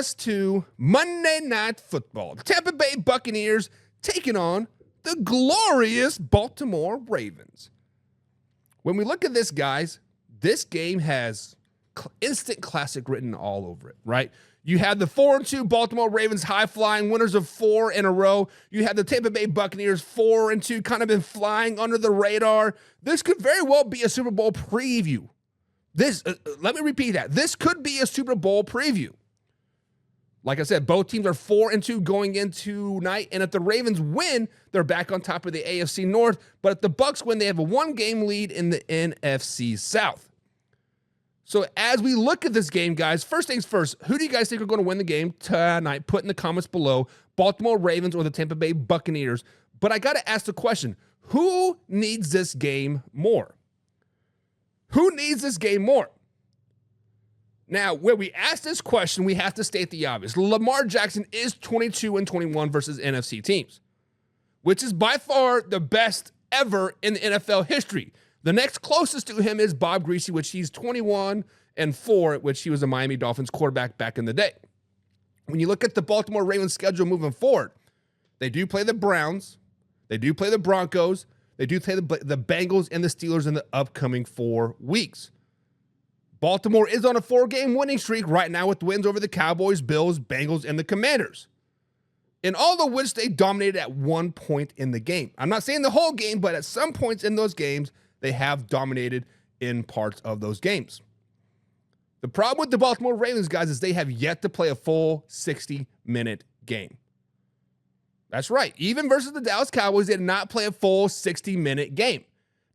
us to Monday Night Football. The Tampa Bay Buccaneers taking on the glorious Baltimore Ravens. When we look at this, guys, this game has instant classic written all over it, right? You have the 4-2 Baltimore Ravens high-flying winners of 4 in a row. You have the Tampa Bay Buccaneers 4-2 kind of been flying under the radar. This could very well be a Super Bowl preview. Let me repeat that. This could be a Super Bowl preview. Like I said, both teams are 4-2 going into tonight, and if the Ravens win, they're back on top of the AFC North. But if the Bucs win, they have a 1-game lead in the NFC South. So as we look at this game, guys, first things first, who do you guys think are going to win the game tonight? Put in the comments below, Baltimore Ravens or the Tampa Bay Buccaneers. But I got to ask the question, who needs this game more? Who needs this game more? Now, when we ask this question, we have to state the obvious. Lamar Jackson is 22-21 versus NFC teams, which is by far the best ever in the NFL history. The next closest to him is Bob Greasy, which he's 21-4, which he was a Miami Dolphins quarterback back in the day. When you look at the Baltimore Ravens schedule moving forward, they do play the Browns, they do play the Broncos, they do play the Bengals and the Steelers in the upcoming 4 weeks. Baltimore is on a 4-game winning streak right now with wins over the Cowboys, Bills, Bengals, and the Commanders. In all of which they dominated at one point in the game. I'm not saying the whole game, but at some points in those games, they have dominated in parts of those games. The problem with the Baltimore Ravens, guys, is they have yet to play a full 60-minute game. That's right. Even versus the Dallas Cowboys, they did not play a full 60-minute game.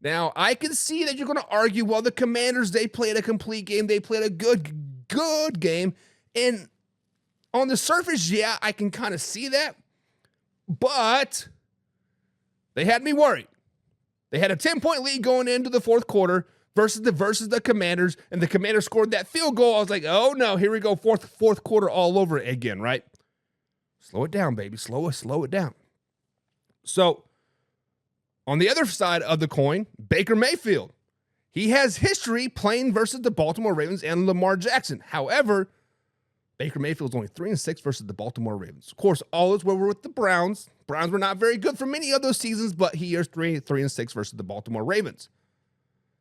Now, I can see that you're going to argue, well, the Commanders, they played a complete game. They played a good game. And on the surface, yeah, I can kind of see that. But they had me worried. They had a 10-point lead going into the fourth quarter versus the Commanders, and the Commanders scored that field goal. I was like, oh, no, here we go, fourth quarter all over again, right? Slow it down, baby. Slow it down. So, on the other side of the coin, Baker Mayfield. He has history playing versus the Baltimore Ravens and Lamar Jackson. However, Baker Mayfield's only 3-6 versus the Baltimore Ravens. Of course, all those were with the Browns. Browns were not very good for many of those seasons, but he is 3-6 versus the Baltimore Ravens.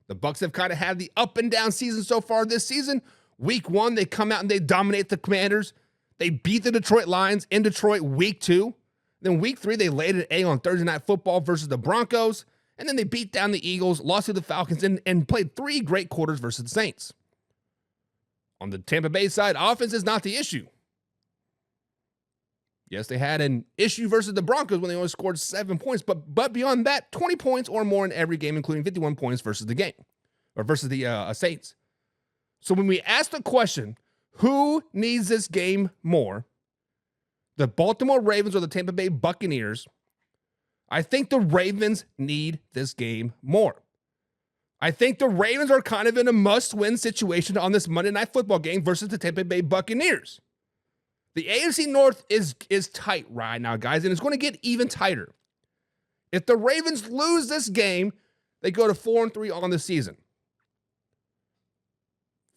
The Bucs have kind of had the up and down season so far this season. Week 1, they come out and they dominate the Commanders. They beat the Detroit Lions in Detroit week 2. Then week 3, they laid an A on Thursday Night Football versus the Broncos. And then they beat down the Eagles, lost to the Falcons, and played 3 great quarters versus the Saints. On the Tampa Bay side, offense is not the issue. Yes, they had an issue versus the Broncos when they only scored 7 points, but beyond that, 20 points or more in every game, including 51 points versus the game, or versus the Saints. So when we ask the question, who needs this game more, the Baltimore Ravens or the Tampa Bay Buccaneers, I think the Ravens need this game more. I think the Ravens are kind of in a must-win situation on this Monday Night Football game versus the Tampa Bay Buccaneers. The AFC North is tight right now, guys, and it's going to get even tighter. If the Ravens lose this game, they go to 4-3 on the season.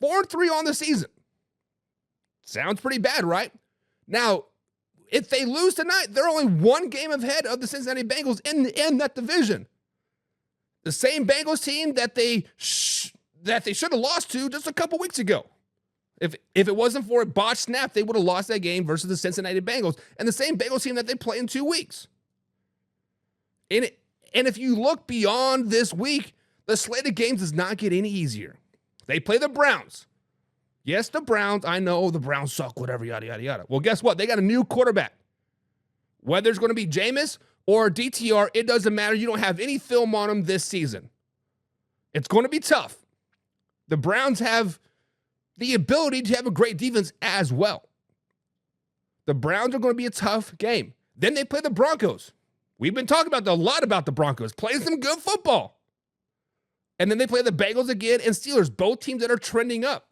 4-3 on the season. Sounds pretty bad, right? Now, if they lose tonight, they're only 1 game ahead of the Cincinnati Bengals in that division. The same Bengals team that they should have lost to just a couple weeks ago. If it wasn't for a botched snap, they would have lost that game versus the Cincinnati Bengals, and the same Bengals team that they play in 2 weeks. And if you look beyond this week, the slate of games does not get any easier. They play the Browns. Yes, the Browns, I know the Browns suck, whatever, yada, yada, yada. Well, guess what? They got a new quarterback. Whether it's going to be Jameis or DTR, it doesn't matter. You don't have any film on them this season. It's going to be tough. The Browns have the ability to have a great defense as well. The Browns are going to be a tough game. Then they play the Broncos. We've been talking a lot about the Broncos, playing some good football. And then they play the Bengals again and Steelers, both teams that are trending up.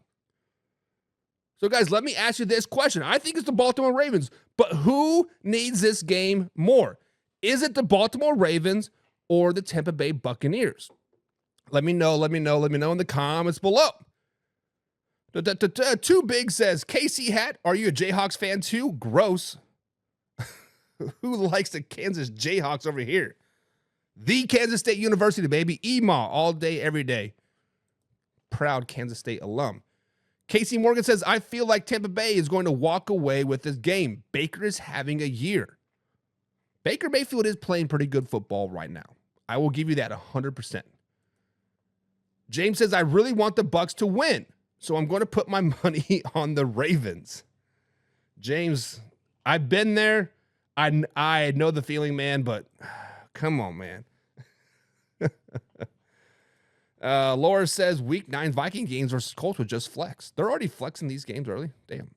So, guys, let me ask you this question. I think it's the Baltimore Ravens, but who needs this game more? Is it the Baltimore Ravens or the Tampa Bay Buccaneers? Let me know in the comments below. Too Big says, KC Hat, are you a Jayhawks fan too? Gross. Who likes the Kansas Jayhawks over here? The Kansas State University, baby. EMA all day, every day. Proud Kansas State alum. Casey Morgan says, I feel like Tampa Bay is going to walk away with this game. Baker is having a year. Baker Mayfield is playing pretty good football right now. I will give you that 100%. James says, I really want the Bucs to win, so I'm going to put my money on the Ravens. James, I've been there. I know the feeling, man, but come on, man. Laura says, Week 9 Viking games versus Colts would just flex. They're already flexing these games early. Damn.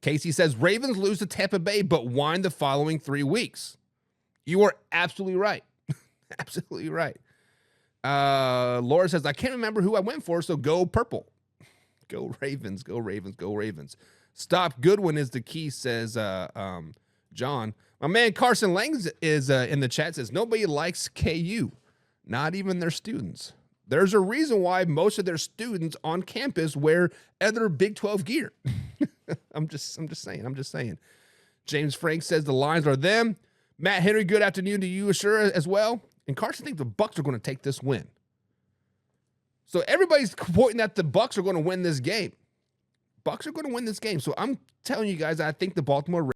Casey says, Ravens lose to Tampa Bay, but win the following 3 weeks. You are absolutely right. Absolutely right. Laura says, I can't remember who I went for, so go purple. Go Ravens, go Ravens, go Ravens. Stop Goodwin is the key, says John. My man Carson Lang is in the chat, says, nobody likes KU, not even their students. There's a reason why most of their students on campus wear other Big 12 gear. I'm just saying. James Frank says the Lions are them. Matt Henry, good afternoon to you, sure, as well. And Carson thinks the Bucs are going to take this win. So everybody's pointing that the Bucs are going to win this game. Bucs are going to win this game. So I'm telling you guys, I think the Baltimore